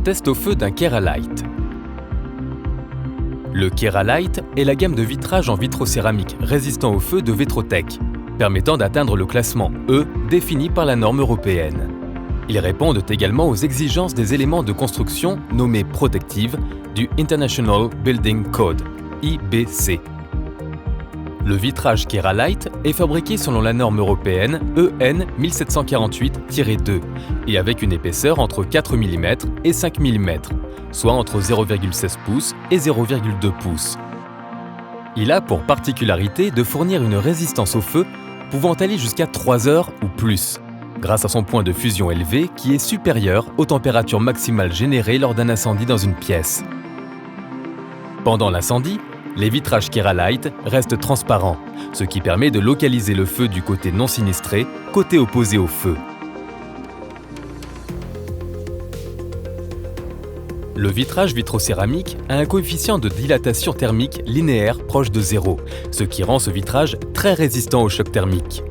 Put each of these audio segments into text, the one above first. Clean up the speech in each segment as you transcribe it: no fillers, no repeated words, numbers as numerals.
test au feu d'un Keralight. Le Keralight est la gamme de vitrage en vitrocéramique résistant au feu de Vetrotech, permettant d'atteindre le classement E défini par la norme européenne. Ils répondent également aux exigences des éléments de construction nommés protective du International Building Code, IBC. Le vitrage Keralight est fabriqué selon la norme européenne EN 1748-2 et avec une épaisseur entre 4 mm et 5 mm, soit entre 0,16 pouces et 0,2 pouces. Il a pour particularité de fournir une résistance au feu pouvant aller jusqu'à 3 heures ou plus, grâce à son point de fusion élevé qui est supérieur aux températures maximales générées lors d'un incendie dans une pièce. Pendant l'incendie, les vitrages Keralight restent transparents, ce qui permet de localiser le feu du côté non sinistré, côté opposé au feu. Le vitrage vitrocéramique a un coefficient de dilatation thermique linéaire proche de 0, ce qui rend ce vitrage très résistant au choc thermique.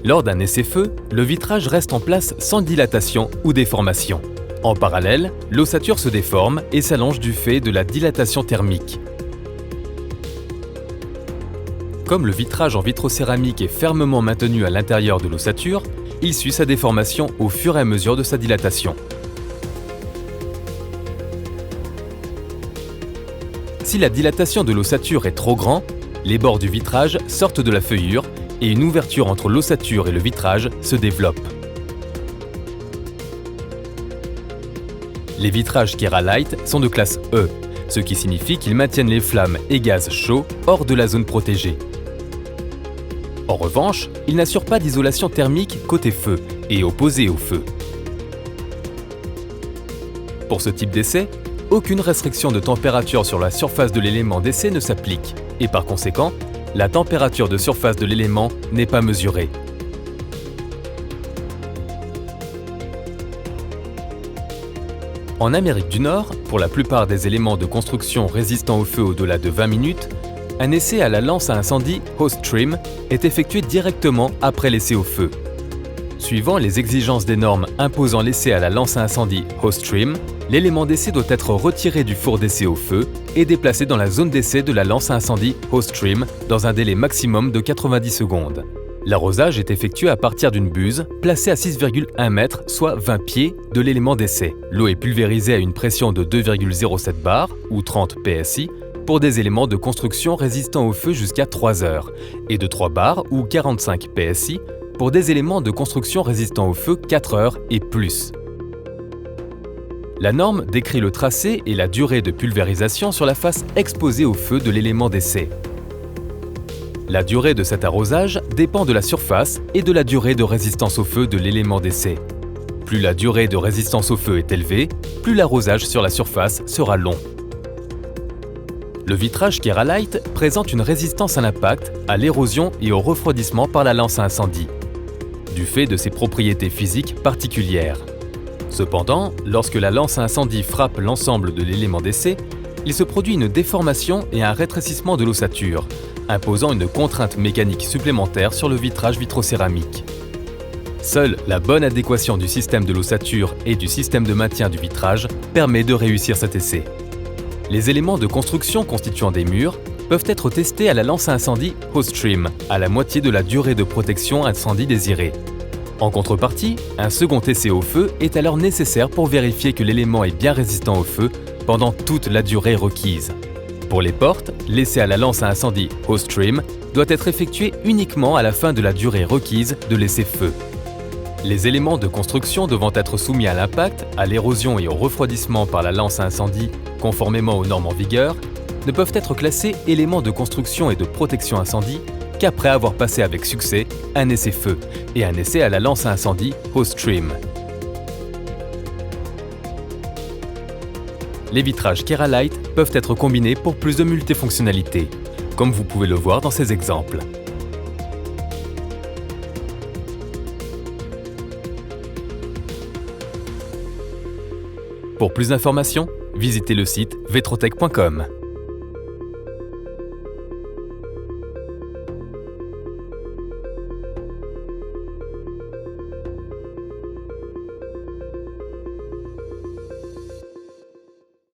Lors d'un essai-feu, le vitrage reste en place sans dilatation ou déformation. En parallèle, l'ossature se déforme et s'allonge du fait de la dilatation thermique. Comme le vitrage en vitrocéramique est fermement maintenu à l'intérieur de l'ossature, il suit sa déformation au fur et à mesure de sa dilatation. Si la dilatation de l'ossature est trop grande, les bords du vitrage sortent de la feuillure et une ouverture entre l'ossature et le vitrage se développe. Les vitrages Keralight sont de classe E, ce qui signifie qu'ils maintiennent les flammes et gaz chauds hors de la zone protégée. En revanche, ils n'assurent pas d'isolation thermique côté feu et opposé au feu. Pour ce type d'essai, aucune restriction de température sur la surface de l'élément d'essai ne s'applique et par conséquent, la température de surface de l'élément n'est pas mesurée. En Amérique du Nord, pour la plupart des éléments de construction résistants au feu au-delà de 20 minutes, un essai à la lance à incendie Hostream est effectué directement après l'essai au feu. Suivant les exigences des normes imposant l'essai à la lance à incendie Hostream, l'élément d'essai doit être retiré du four d'essai au feu et déplacé dans la zone d'essai de la lance à incendie Hostream dans un délai maximum de 90 secondes. L'arrosage est effectué à partir d'une buse placée à 6,1 m, soit 20 pieds, de l'élément d'essai. L'eau est pulvérisée à une pression de 2,07 bar ou 30 PSI pour des éléments de construction résistants au feu jusqu'à 3 heures et de 3 bars ou 45 PSI pour des éléments de construction résistants au feu 4 heures et plus. La norme décrit le tracé et la durée de pulvérisation sur la face exposée au feu de l'élément d'essai. La durée de cet arrosage dépend de la surface et de la durée de résistance au feu de l'élément d'essai. Plus la durée de résistance au feu est élevée, plus l'arrosage sur la surface sera long. Le vitrage Keralight présente une résistance à l'impact, à l'érosion et au refroidissement par la lance à incendie, du fait de ses propriétés physiques particulières. Cependant, lorsque la lance à incendie frappe l'ensemble de l'élément d'essai, il se produit une déformation et un rétrécissement de l'ossature, imposant une contrainte mécanique supplémentaire sur le vitrage vitrocéramique. Seule la bonne adéquation du système de l'ossature et du système de maintien du vitrage permet de réussir cet essai. Les éléments de construction constituant des murs peuvent être testés à la lance à incendie Hostream, à la moitié de la durée de protection incendie désirée. En contrepartie, un second essai au feu est alors nécessaire pour vérifier que l'élément est bien résistant au feu pendant toute la durée requise. Pour les portes, l'essai à la lance à incendie Hostream doit être effectué uniquement à la fin de la durée requise de l'essai-feu. Les éléments de construction devant être soumis à l'impact, à l'érosion et au refroidissement par la lance à incendie, conformément aux normes en vigueur, ne peuvent être classés éléments de construction et de protection incendie qu'après avoir passé avec succès un essai-feu et un essai à la lance à incendie Hostream. Les vitrages Keralight peuvent être combinés pour plus de multifonctionnalités, comme vous pouvez le voir dans ces exemples. Pour plus d'informations, visitez le site vetrotech.com.